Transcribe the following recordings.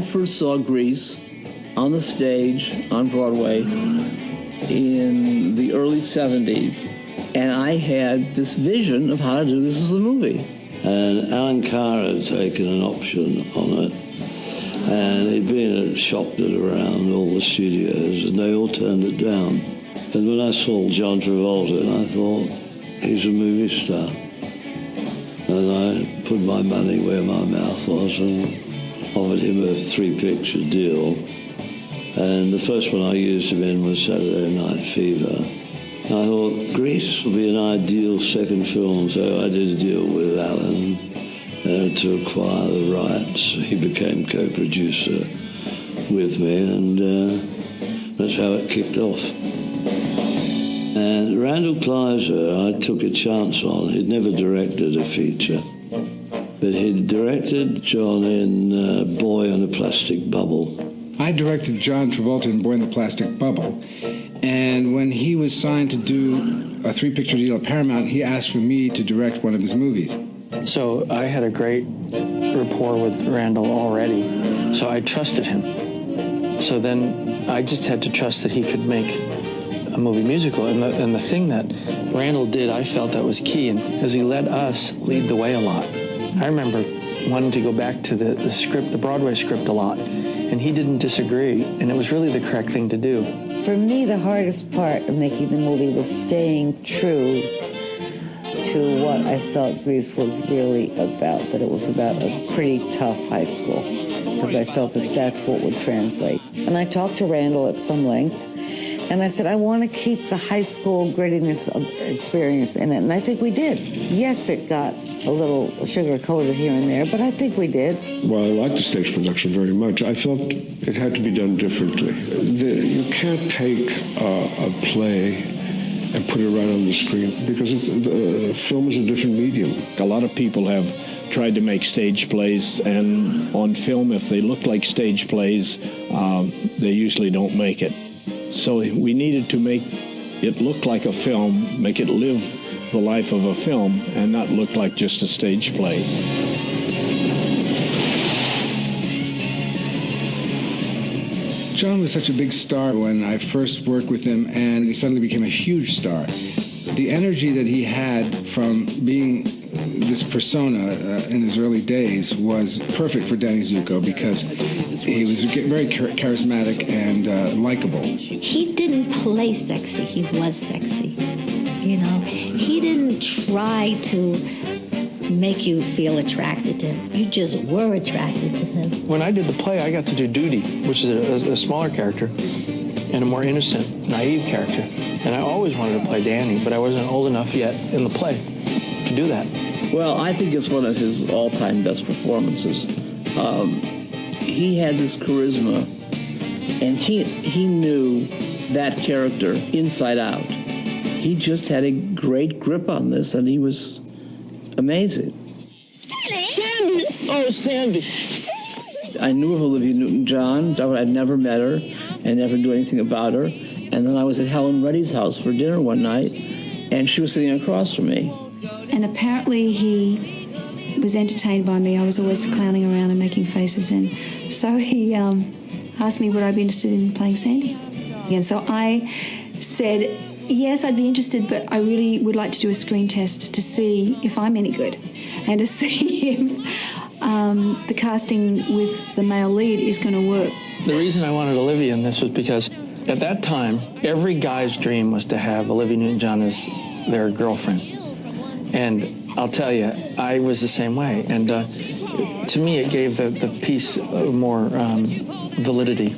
first saw Grease on the stage on Broadway in the early 70s, and I had this vision of how to do this as a movie. And Alan Carr had taken an option on it, and he'd been shopped it around all the studios, and they all turned it down. And when I saw John Travolta, I thought, he's a movie star. And I put my money where my mouth was and offered him a 3-picture deal. And the first one I used him in was Saturday Night Fever. And I thought, Grease would be an ideal second film, so I did a deal with Alan to acquire the rights. He became co-producer with me, and that's how it kicked off. And Randall Kleiser, I took a chance on. He'd never directed a feature, but he'd directed John in Boy in a Plastic Bubble. I directed John Travolta in Boy in the Plastic Bubble, and when he was signed to do a 3-picture deal at Paramount, he asked for me to direct one of his movies. So I had a great rapport with Randall already, so I trusted him. So then I just had to trust that he could make a movie musical, and the thing that Randall did, I felt that was key, and as he let us lead the way a lot. I remember wanting to go back to the script, the Broadway script a lot, and he didn't disagree, and it was really the correct thing to do. For me, the hardest part of making the movie was staying true to what I felt Grease was really about, that it was about a pretty tough high school, because I felt that that's what would translate. And I talked to Randall at some length, and I said, I want to keep the high school grittiness of experience in it, and I think we did. Yes, it got a little sugar-coated here and there, but I think we did. Well, I liked the stage production very much. I felt it had to be done differently. You can't take a play and put it right on the screen, because film is a different medium. A lot of people have tried to make stage plays, and on film, if they look like stage plays, they usually don't make it. So we needed to make it look like a film, make it live the life of a film, and not look like just a stage play. John was such a big star when I first worked with him, and he suddenly became a huge star. The energy that he had from being this persona in his early days was perfect for Danny Zuko, because he was very charismatic and likable. He didn't play sexy, he was sexy. You know, he didn't try to make you feel attracted to him. You just were attracted to him. When I did the play, I got to do Duty, which is a smaller character and a more innocent, naive character. And I always wanted to play Danny, but I wasn't old enough yet in the play to do that. Well, I think it's one of his all-time best performances. He had this charisma, and he knew that character inside out. He just had a great grip on this, and he was amazing. Sandy! Oh, Sandy. I knew of Olivia Newton-John. I'd never met her and never knew anything about her. And then I was at Helen Reddy's house for dinner one night, and she was sitting across from me. And apparently he was entertained by me. I was always clowning around and making faces, and so he asked me would I be interested in playing Sandy. And so I said, yes, I'd be interested, but I really would like to do a screen test to see if I'm any good and to see if the casting with the male lead is going to work. The reason I wanted Olivia in this was because at that time, every guy's dream was to have Olivia Newton-John as their girlfriend. And I'll tell you, I was the same way. And to me, it gave the piece more validity.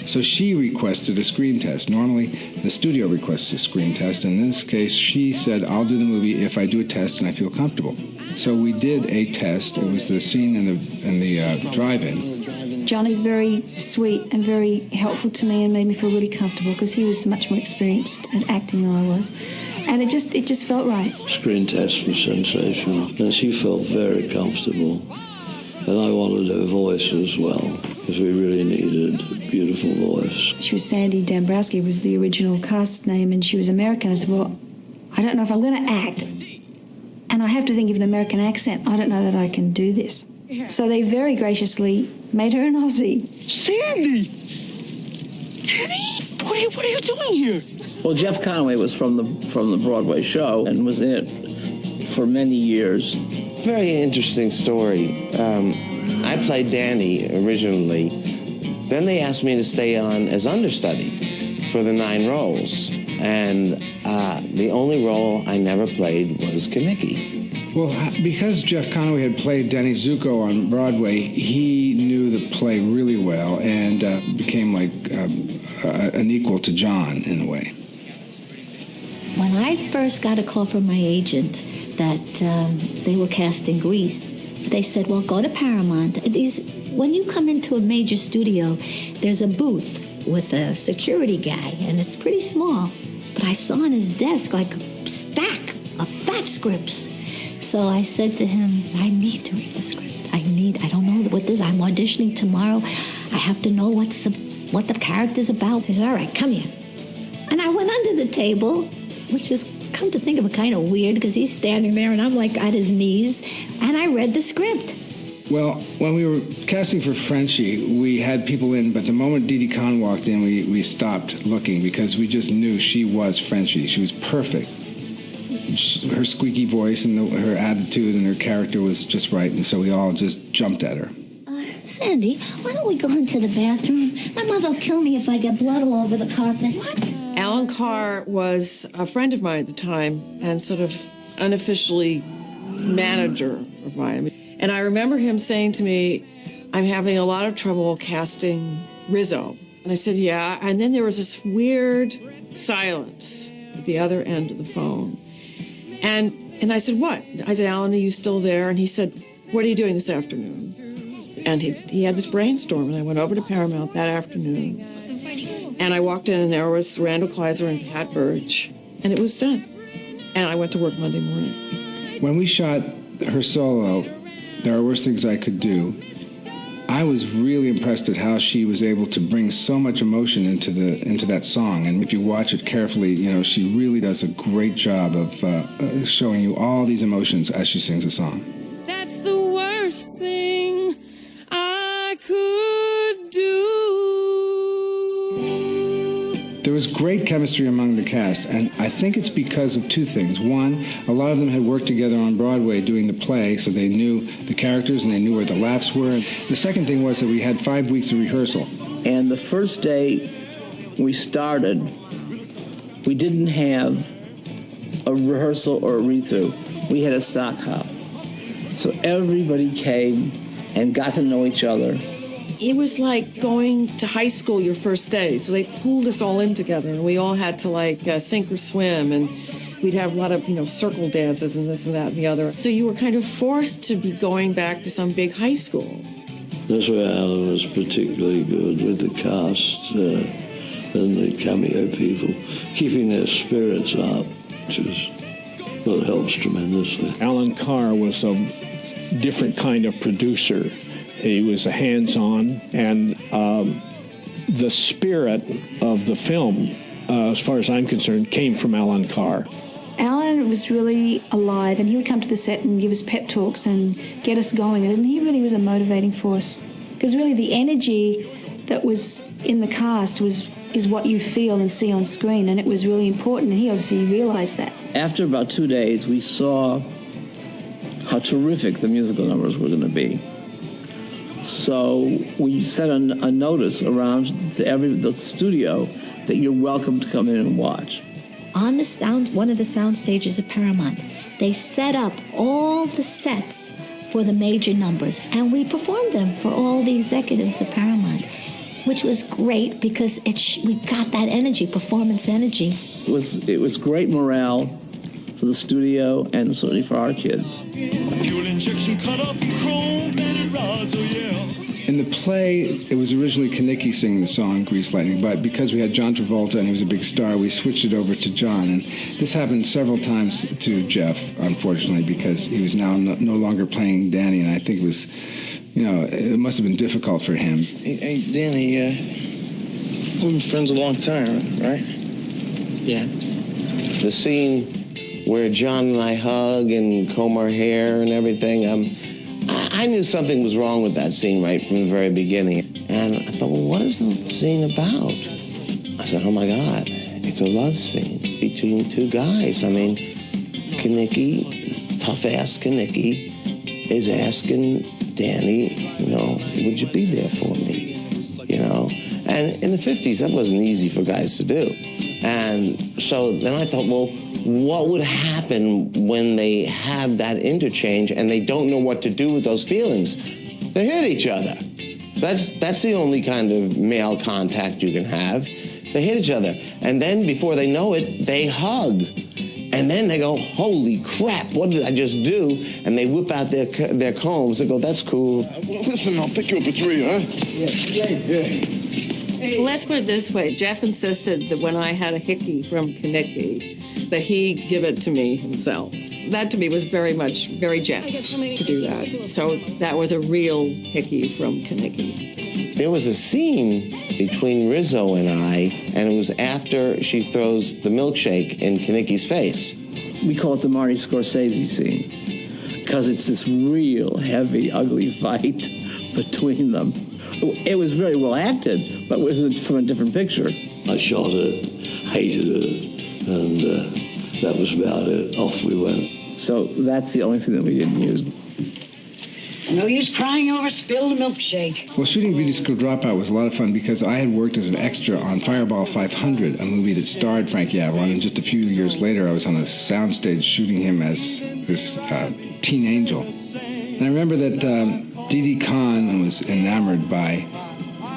So she requested a screen test. Normally, the studio requests a screen test. In this case, she said, I'll do the movie if I do a test and I feel comfortable. So we did a test. It was the scene in the drive-in. John is very sweet and very helpful to me and made me feel really comfortable because he was much more experienced at acting than I was. And it just felt right. Screen test was sensational. And she felt very comfortable. And I wanted her voice as well, because we really needed a beautiful voice. She was Sandy Dombrowski, was the original cast name, and she was American. I said, well, I don't know if I'm going to act, and I have to think of an American accent. I don't know that I can do this. So they very graciously Made her an Aussie. Sandy! Danny? What are you doing here? Well, Jeff Conway was from the Broadway show and was in it for many years. Very interesting story. I played Danny originally. Then they asked me to stay on as understudy for the 9 roles. And the only role I never played was Kaniki. Well, because Jeff Conway had played Danny Zuko on Broadway, he knew the play really well and became like an equal to John in a way. When I first got a call from my agent that they were casting Grease, they said, well, go to Paramount. When you come into a major studio, there's a booth with a security guy, and it's pretty small. But I saw on his desk like a stack of fat scripts. So I said to him, I need to read the script. I don't know what this is. I'm auditioning tomorrow. I have to know what the character's about. He said, all right, come here. And I went under the table, which is, come to think of it, kind of weird because he's standing there and I'm like at his knees, and I read the script. Well, when we were casting for Frenchie, we had people in, but the moment Didi Khan walked in, we stopped looking because we just knew she was Frenchie. She was perfect. Her squeaky voice and her attitude and her character was just right, and so we all just jumped at her. Sandy, why don't we go into the bathroom? My mother will kill me if I get blood all over the carpet. What? Alan Carr was a friend of mine at the time and sort of unofficially manager of mine. And I remember him saying to me, I'm having a lot of trouble casting Rizzo. And I said, yeah. And then there was this weird silence at the other end of the phone. And I said, what? I said, Alan, are you still there? And he said, what are you doing this afternoon? And he had this brainstorm, and I went over to Paramount that afternoon. And I walked in, and there was Randall Kleiser and Pat Burge, and it was done. And I went to work Monday morning. When we shot her solo, There Are Worse Things I Could Do, I was really impressed at how she was able to bring so much emotion into that song. And if you watch it carefully, you know, she really does a great job of showing you all these emotions as she sings the song. That's the worst thing I could do. There was great chemistry among the cast, and I think it's because of two things. One, a lot of them had worked together on Broadway doing the play, so they knew the characters and they knew where the laughs were. The second thing was that we had 5 weeks of rehearsal. And the first day we started, we didn't have a rehearsal or a read-through. We had a sock hop. So everybody came and got to know each other. It was like going to high school your first day. So they pulled us all in together, and we all had to sink or swim, and we'd have a lot of, circle dances and this and that and the other. So you were kind of forced to be going back to some big high school. That's where Alan was particularly good with the cast and the cameo people, keeping their spirits up, which is what helps tremendously. Alan Carr was a different kind of producer. He was a hands-on, and the spirit of the film, as far as I'm concerned, came from Alan Carr. Alan was really alive, and he would come to the set and give us pep talks and get us going, and he really was a motivating force. Because really the energy that was in the cast is what you feel and see on screen, and it was really important, and he obviously realized that. After about 2 days, we saw how terrific the musical numbers were going to be. So we set a notice around to the studio that you're welcome to come in and watch. On one of the sound stages of Paramount, they set up all the sets for the major numbers, and we performed them for all the executives of Paramount, which was great because we got that energy, performance energy. It was great morale for the studio and certainly for our kids. Fuel injection cut off chrome-plated rods, oh yeah. In the play, it was originally Kaniki singing the song Grease Lightning, but because we had John Travolta and he was a big star, we switched it over to John. And this happened several times to Jeff, unfortunately, because he was now no longer playing Danny, and I think it was, it must have been difficult for him. Hey Danny, we've been friends a long time, right? Yeah. The scene where John and I hug and comb our hair and everything, I knew something was wrong with that scene right from the very beginning. And I thought, well, what is the scene about? I said, oh my God, it's a love scene between two guys. I mean, Kenickie, tough-ass Kenickie, is asking Danny, would you be there for me? And in the 50s, that wasn't easy for guys to do. And so then I thought, well, what would happen when they have that interchange and they don't know what to do with those feelings? They hit each other. That's the only kind of male contact you can have. They hit each other. And then before they know it, they hug. And then they go, holy crap, what did I just do? And they whip out their combs and go, that's cool. Listen, I'll pick you up at 3, huh? Yeah. Well, let's put it this way. Jeff insisted that when I had a hickey from Kenickie, that he give it to me himself. That to me was very Jeff to do that. So that was a real hickey from Kenickie. There was a scene between Rizzo and I, and it was after she throws the milkshake in Kenickie's face. We call it the Marty Scorsese scene because it's this real heavy, ugly fight between them. It was very well acted, but it was from a different picture. I shot it, hated it, and that was about it. Off we went. So that's the only thing that we didn't use. No use crying over spilled milkshake. Well, shooting Beauty School Dropout was a lot of fun because I had worked as an extra on Fireball 500, a movie that starred Frankie Avalon, and just a few years later I was on a soundstage shooting him as this teen angel. And I remember that Didi Khan was enamored by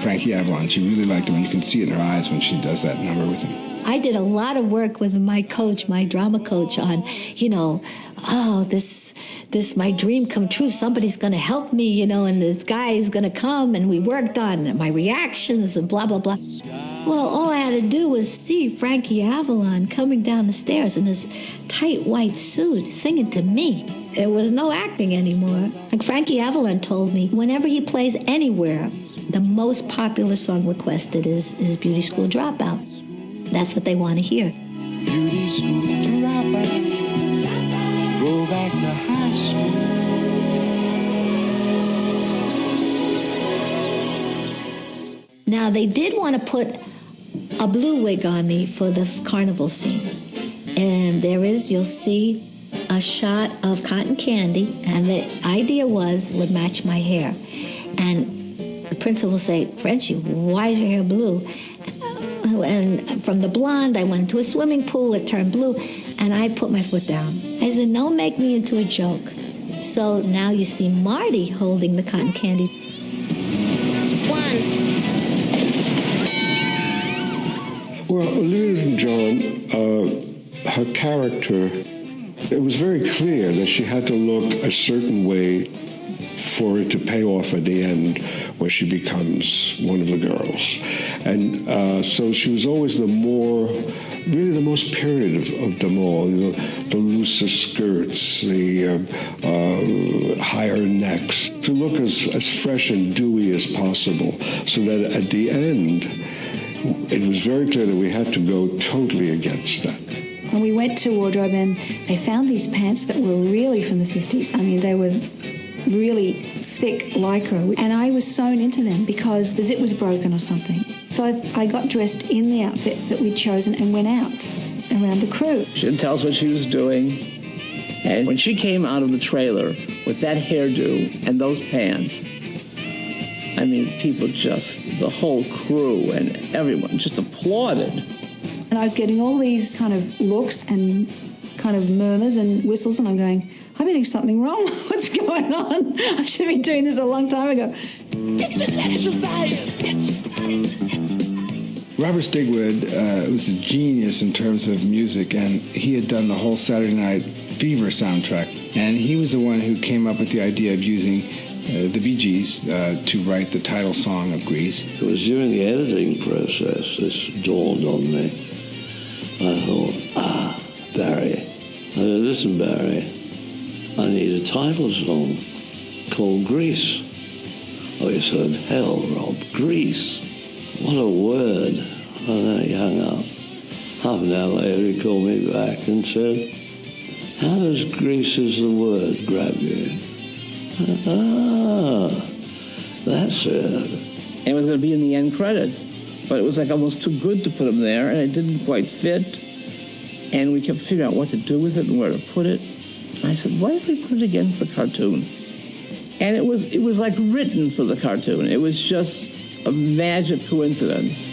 Frankie Avalon. She really liked him, and you can see it in her eyes when she does that number with him. I did a lot of work with my coach, my drama coach, on, this my dream come true. Somebody's going to help me, and this guy is going to come, and we worked on my reactions and blah, blah, blah. Well, all I had to do was see Frankie Avalon coming down the stairs in this tight white suit singing to me. There was no acting anymore. Like Frankie Avalon told me, whenever he plays anywhere, the most popular song requested is Beauty School Dropout. That's what they want to hear. Beauty school dropout. Go back to high school. Now, they did want to put a blue wig on me for the carnival scene. And you'll see a shot of cotton candy, and the idea would match my hair. And the principal will say, Frenchie, why is your hair blue? And from the blonde, I went to a swimming pool, it turned blue, and I put my foot down. I said, don't make me into a joke. So now you see Marty holding the cotton candy. Well, Olivia Newton-John, her character, it was very clear that she had to look a certain way for it to pay off at the end where she becomes one of the girls. And so she was always really the most period of them all. The looser skirts, the higher necks, to look as fresh and dewy as possible, so that at the end, it was very clear that we had to go totally against that. When we went to wardrobe, and they found these pants that were really from the 50s. I mean, they were really thick lycra, and I was sewn into them because the zip was broken or something. So I got dressed in the outfit that we'd chosen and went out around the crew. She didn't tell us what she was doing, and when she came out of the trailer with that hairdo and those pants, I mean, people the whole crew and everyone just applauded. And I was getting all these kind of looks and kind of murmurs and whistles, and I'm going, I'm doing something wrong. What's going on? I should have been doing this a long time ago. It's electrifying. Robert Stigwood was a genius in terms of music, and he had done the whole Saturday Night Fever soundtrack. And he was the one who came up with the idea of using the Bee Gees to write the title song of Grease. It was during the editing process this dawned on me. I thought, Barry. I said, listen, Barry, I need a title song called Grease. Oh, he said, hell, Rob, Grease. What a word. And then he hung up. Half an hour later, he called me back and said, how does Grease as the word grab you? That's it. And it was going to be in the end credits. But it was like almost too good to put him there, and it didn't quite fit. And we kept figuring out what to do with it and where to put it. And I said, why don't we put it against the cartoon? And it was like written for the cartoon. It was just a magic coincidence.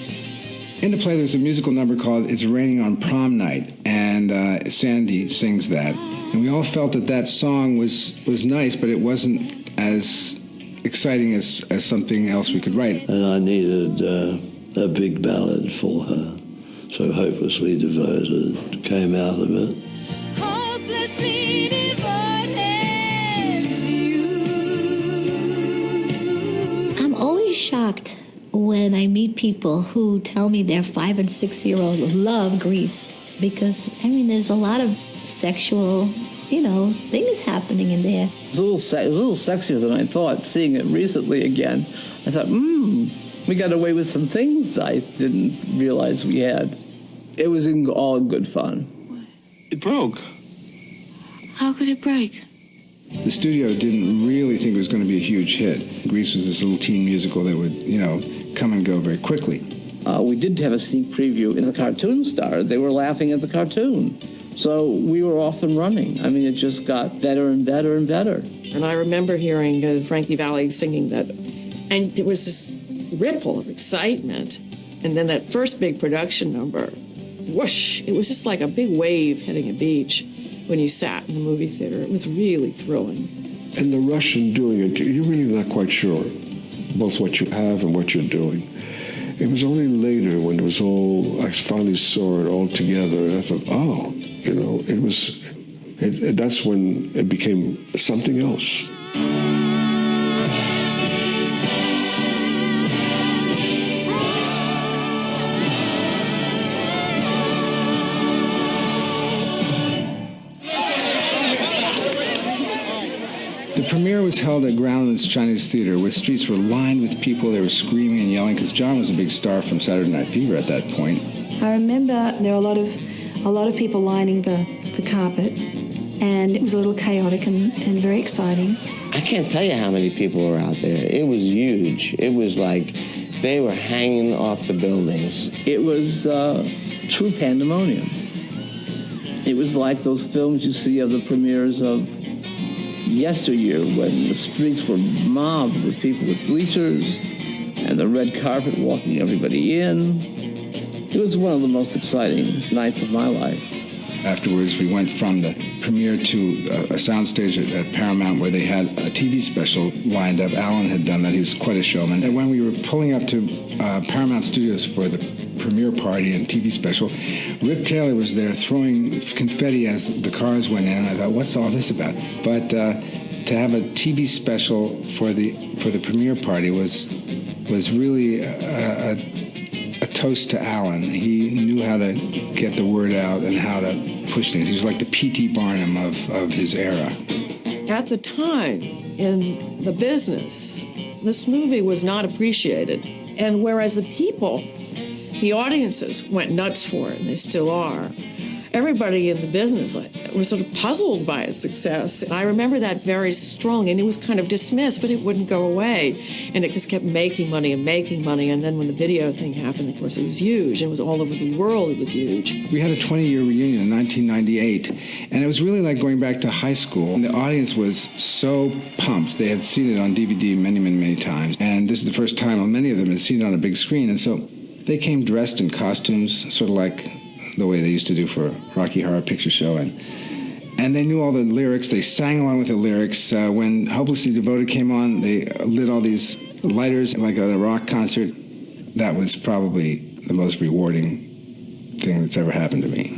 In the play, there's a musical number called It's Raining on Prom Night, and Sandy sings that. And we all felt that song was nice, but it wasn't as exciting as something else we could write. And I needed a big ballad for her, so Hopelessly Devoted came out of it. Hopelessly devoted to you. I'm always shocked when I meet people who tell me their 5- and 6-year-old love Grease, because, I mean, there's a lot of sexual, things happening in there. It was a little sexier than I thought, seeing it recently again. I thought, we got away with some things I didn't realize we had. It was all good fun. It broke. How could it break? The studio didn't really think it was going to be a huge hit. Grease was this little teen musical that would, come and go very quickly. We did have a sneak preview. If the cartoon started, they were laughing at the cartoon. So we were off and running. I mean, it just got better and better and better. And I remember hearing Frankie Valli singing that, and there was this ripple of excitement. And then that first big production number, whoosh, it was just like a big wave hitting a beach when you sat in the movie theater. It was really thrilling. And the rush in doing it, you're really not quite sure both what you have and what you're doing. It was only later when it was all, I finally saw it all together, and I thought, that's when it became something else. The premiere was held at Groundless Chinese Theater, where streets were lined with people. They were screaming and yelling, because John was a big star from Saturday Night Fever at that point. I remember there were a lot of people lining the carpet, and it was a little chaotic and very exciting. I can't tell you how many people were out there. It was huge. It was like they were hanging off the buildings. It was true pandemonium. It was like those films you see of the premieres of yesteryear, when the streets were mobbed with people with bleachers and the red carpet walking everybody in. It was one of the most exciting nights of my life. Afterwards, we went from the premiere to a soundstage at Paramount, where they had a TV special lined up. Alan had done that. He was quite a showman. And when we were pulling up to Paramount Studios for the premiere party and TV special, Rip Taylor was there throwing confetti as the cars went in. I thought, what's all this about? But to have a TV special for the premiere party was really a toast to Alan. He knew how to get the word out and how to push things. He was like the P.T. Barnum of his era. At the time, in the business, this movie was not appreciated. And whereas the audiences went nuts for it, and they still are, everybody in the business was sort of puzzled by its success. And I remember that very strong, and it was kind of dismissed, but it wouldn't go away. And it just kept making money. And then when the video thing happened, of course, it was huge. It was all over the world. It was huge. We had a 20-year reunion in 1998, and it was really like going back to high school. And the audience was so pumped. They had seen it on DVD many, many, many times. And this is the first time many of them had seen it on a big screen. And so they came dressed in costumes, sort of like the way they used to do for Rocky Horror Picture Show, and they knew all the lyrics. They sang along with the lyrics. When Hopelessly Devoted came on, they lit all these lighters like at a rock concert. That was probably the most rewarding thing that's ever happened to me.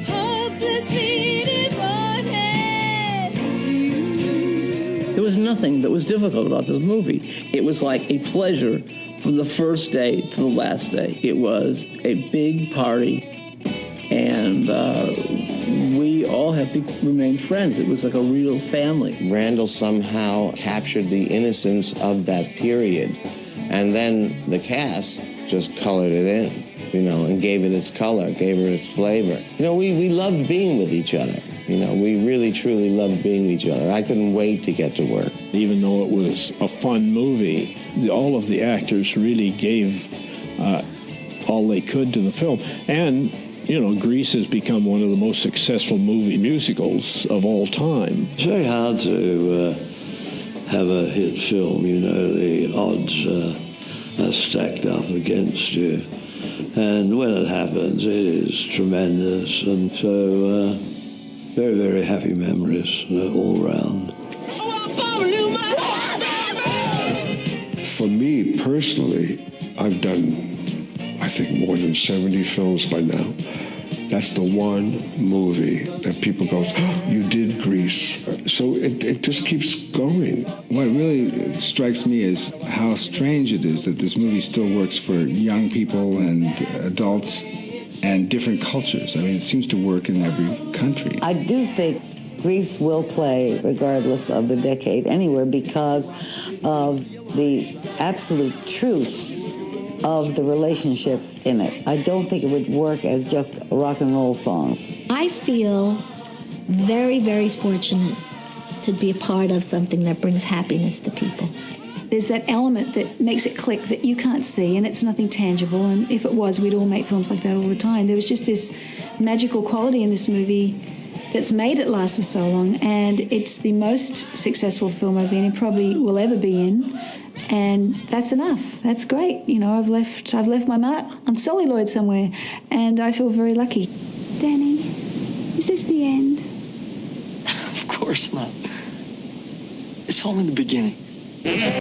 Hopelessly devoted to you. There was nothing that was difficult about this movie. It was like a pleasure from the first day to the last day. It was a big party, and we all have remained friends. It was like a real family. Randall somehow captured the innocence of that period, and then the cast just colored it in, and gave it its color, gave it its flavor. We loved being with each other. You know, we really, truly loved being with each other. I couldn't wait to get to work. Even though it was a fun movie, all of the actors really gave all they could to the film. And, you know, Grease has become one of the most successful musicals of all time. It's very hard to have a hit film, you know, the odds are stacked up against you. And when it happens, it is tremendous. And so, very, very happy memories all round. For me personally, I've done, I think, more than 70 films by now. That's the one movie that people go, oh, you did Grease. So it just keeps going. What really strikes me is how strange it is that this movie still works for young people and adults and different cultures. I mean, it seems to work in every country. I do think Grease will play regardless of the decade anywhere because of the absolute truth of the relationships in it. I don't think it would work as just rock and roll songs. I feel very, very fortunate to be a part of something that brings happiness to people. There's that element that makes it click that you can't see, and it's nothing tangible, and if it was, we'd all make films like that all the time. There was just this magical quality in this movie that's made it last for so long, and it's the most successful film I've been in, probably will ever be in. And that's enough. That's great. You know, I've left my mark on celluloid somewhere, and I feel very lucky. Danny, is this the end? Of course not. It's only the beginning.